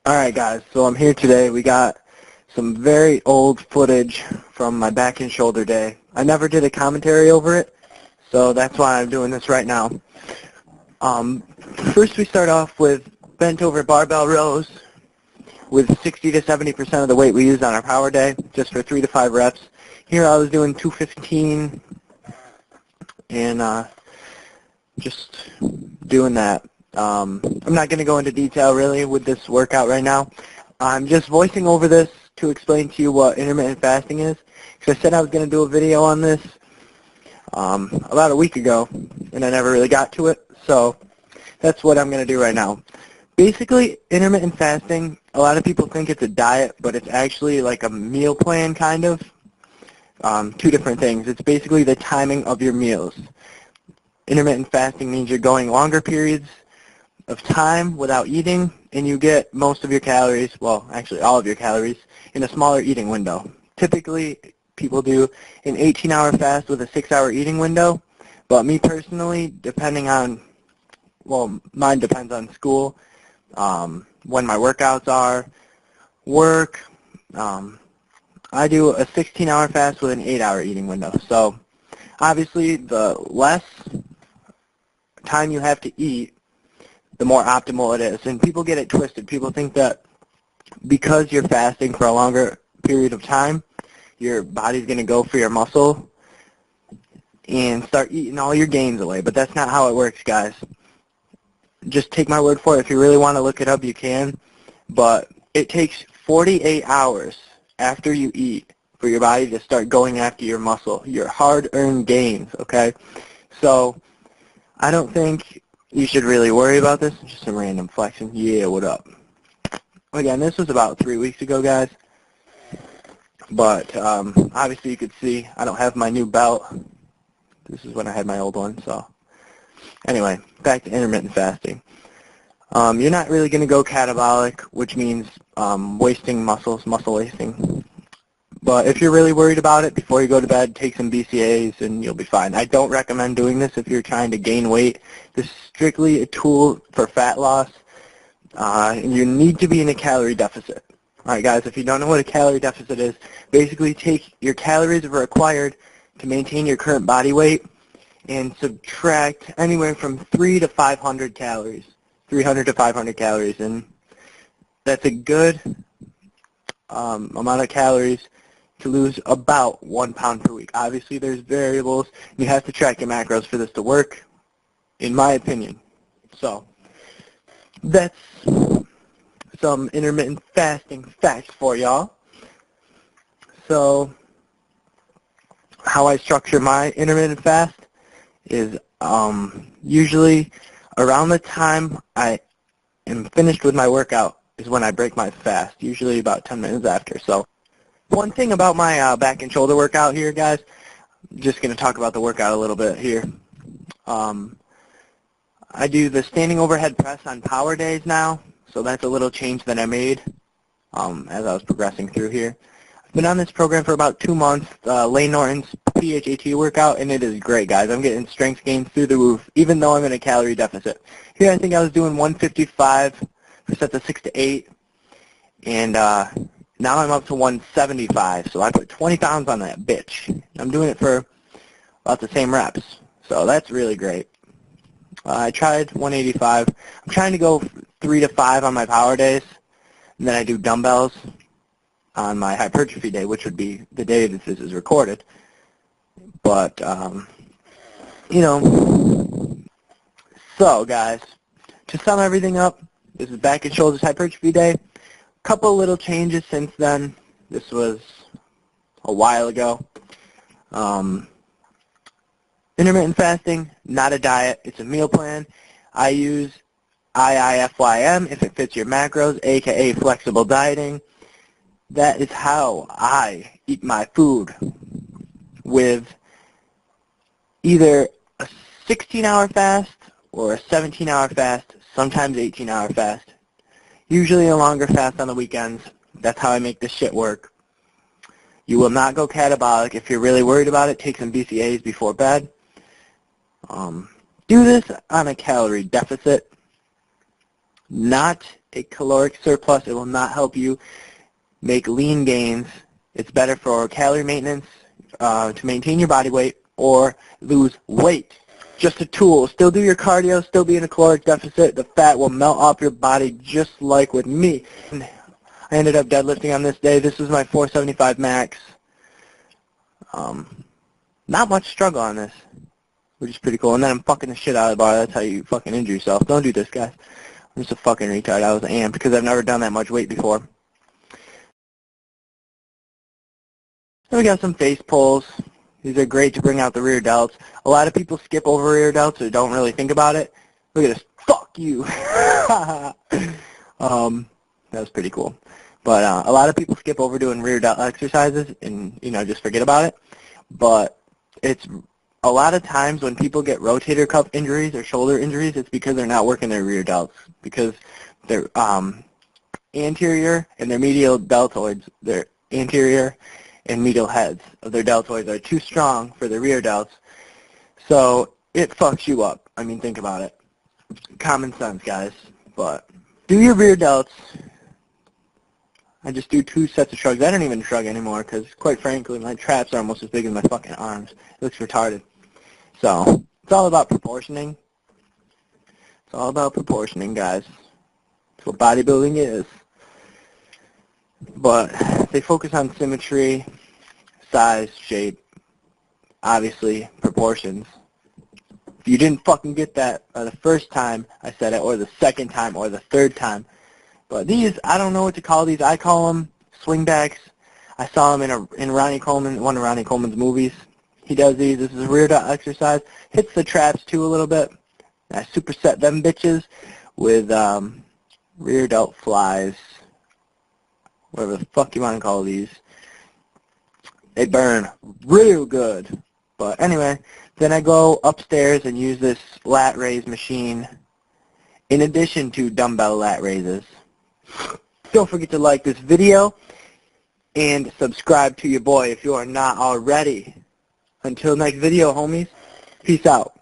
Alright guys, so I'm here today. We got some very old footage from my back and shoulder day. I never did a commentary over it, so that's why I'm doing this right now. First we start off with bent over barbell rows with 60 to 70% of the weight we used on our power day, just for 3 to 5 reps. Here I was doing 215 and just doing that. I'm not going to go into detail really with this workout right now. I'm just voicing over this to explain to you what intermittent fasting is, because I said I was going to do a video on this about a week ago, and I never really got to it, so that's what I'm going to do right now. Basically, intermittent fasting, a lot of people think it's a diet, but it's actually like a meal plan kind of. Two different things. It's basically the timing of your meals. Intermittent fasting means you're going longer periods of time without eating, and you get most of your calories, well, actually all of your calories, in a smaller eating window. Typically, people do an 18-hour fast with a 6-hour eating window, but me personally, depending on, well, mine depends on school, when my workouts are, work, I do a 16-hour fast with an 8-hour eating window. So, obviously, the less time you have to eat, the more optimal it is. And people get it twisted. People think that because you're fasting for a longer period of time, your body's going to go for your muscle and start eating all your gains away. But that's not how it works, guys. Just take my word for it. If you really want to look it up, you can. But it takes 48 hours after you eat for your body to start going after your muscle, your hard-earned gains, okay? So I don't think you should really worry about this. Just some random flexing. Yeah, what up? Again, this was about 3 weeks ago, guys. But obviously you could see I don't have my new belt. This is when I had my old one. So anyway, back to intermittent fasting. You're not really going to go catabolic, which means wasting muscle wasting. But if you're really worried about it, before you go to bed, take some BCAAs and you'll be fine. I don't recommend doing this if you're trying to gain weight. This is strictly a tool for fat loss. And you need to be in a calorie deficit. Alright guys, if you don't know what a calorie deficit is, basically take your calories required to maintain your current body weight and subtract anywhere from 300 to 500 calories. 300 to 500 calories. And that's a good amount of calories to lose about 1 pound per week. Obviously, there's variables. You have to track your macros for this to work, in my opinion. So, that's some intermittent fasting facts for y'all. So, how I structure my intermittent fast is usually around the time I am finished with my workout is when I break my fast, usually about 10 minutes after. So, one thing about my back and shoulder workout here, guys, I'm just going to talk about the workout a little bit here. I do the standing overhead press on power days now, so that's a little change that I made as I was progressing through here. I've been on this program for about 2 months, Lane Norton's PHAT workout, and it is great, guys. I'm getting strength gains through the roof, even though I'm in a calorie deficit. Here I think I was doing 155 for sets of 6 to 8, and now I'm up to 175, so I put 20 pounds on that bitch. I'm doing it for about the same reps, so that's really great. I tried 185. I'm trying to go 3 to 5 on my power days, and then I do dumbbells on my hypertrophy day, which would be the day that this is recorded. But, you know, so guys, to sum everything up, this is back and shoulders hypertrophy day. Couple little changes since then. This was a while ago. Intermittent fasting, not a diet. It's a meal plan. I use IIFYM if it fits your macros, aka flexible dieting. That is how I eat my food, with either a 16-hour fast or a 17-hour fast, sometimes 18-hour fast. Usually a longer fast on the weekends. That's how I make this shit work. You will not go catabolic. If you're really worried about it, take some BCAAs before bed. Do this on a calorie deficit, not a caloric surplus. It will not help you make lean gains. It's better for calorie maintenance, to maintain your body weight, or lose weight. Just a tool. Still do your cardio, still be in a caloric deficit. The fat will melt off your body just like with me. I ended up deadlifting on this day. This was my 475 max. Not much struggle on this, which is pretty cool. And then I'm fucking the shit out of the bar. That's how you fucking injure yourself. Don't do this, guys. I'm just a fucking retard. I was amped because I've never done that much weight before. Then we got some face pulls. These are great to bring out the rear delts. A lot of people skip over rear delts or don't really think about it. Look at this. Fuck you. That was pretty cool. But a lot of people skip over doing rear delt exercises and, just forget about it. But it's a lot of times when people get rotator cuff injuries or shoulder injuries, it's because they're not working their rear delts. Because their anterior and their medial deltoids, their anterior and medial heads of their deltoids are too strong for the rear delts. So it fucks you up. I mean, think about it. Common sense, guys. But do your rear delts. I just do 2 sets of shrugs. I don't even shrug anymore because, quite frankly, my traps are almost as big as my fucking arms. It looks retarded. So it's all about proportioning. It's all about proportioning, guys. That's what bodybuilding is. But they focus on symmetry, size, shape, obviously proportions. If you didn't fucking get that the first time I said it, or the second time, or the third time, but these, I don't know what to call these. I call them swingbacks. I saw them in Ronnie Coleman, one of Ronnie Coleman's movies. He does these. This is a rear delt exercise. Hits the traps too a little bit. I superset them bitches with rear delt flies. Whatever the fuck you want to call these. They burn real good. But anyway, then I go upstairs and use this lat raise machine in addition to dumbbell lat raises. Don't forget to like this video and subscribe to your boy if you are not already. Until next video, homies. Peace out.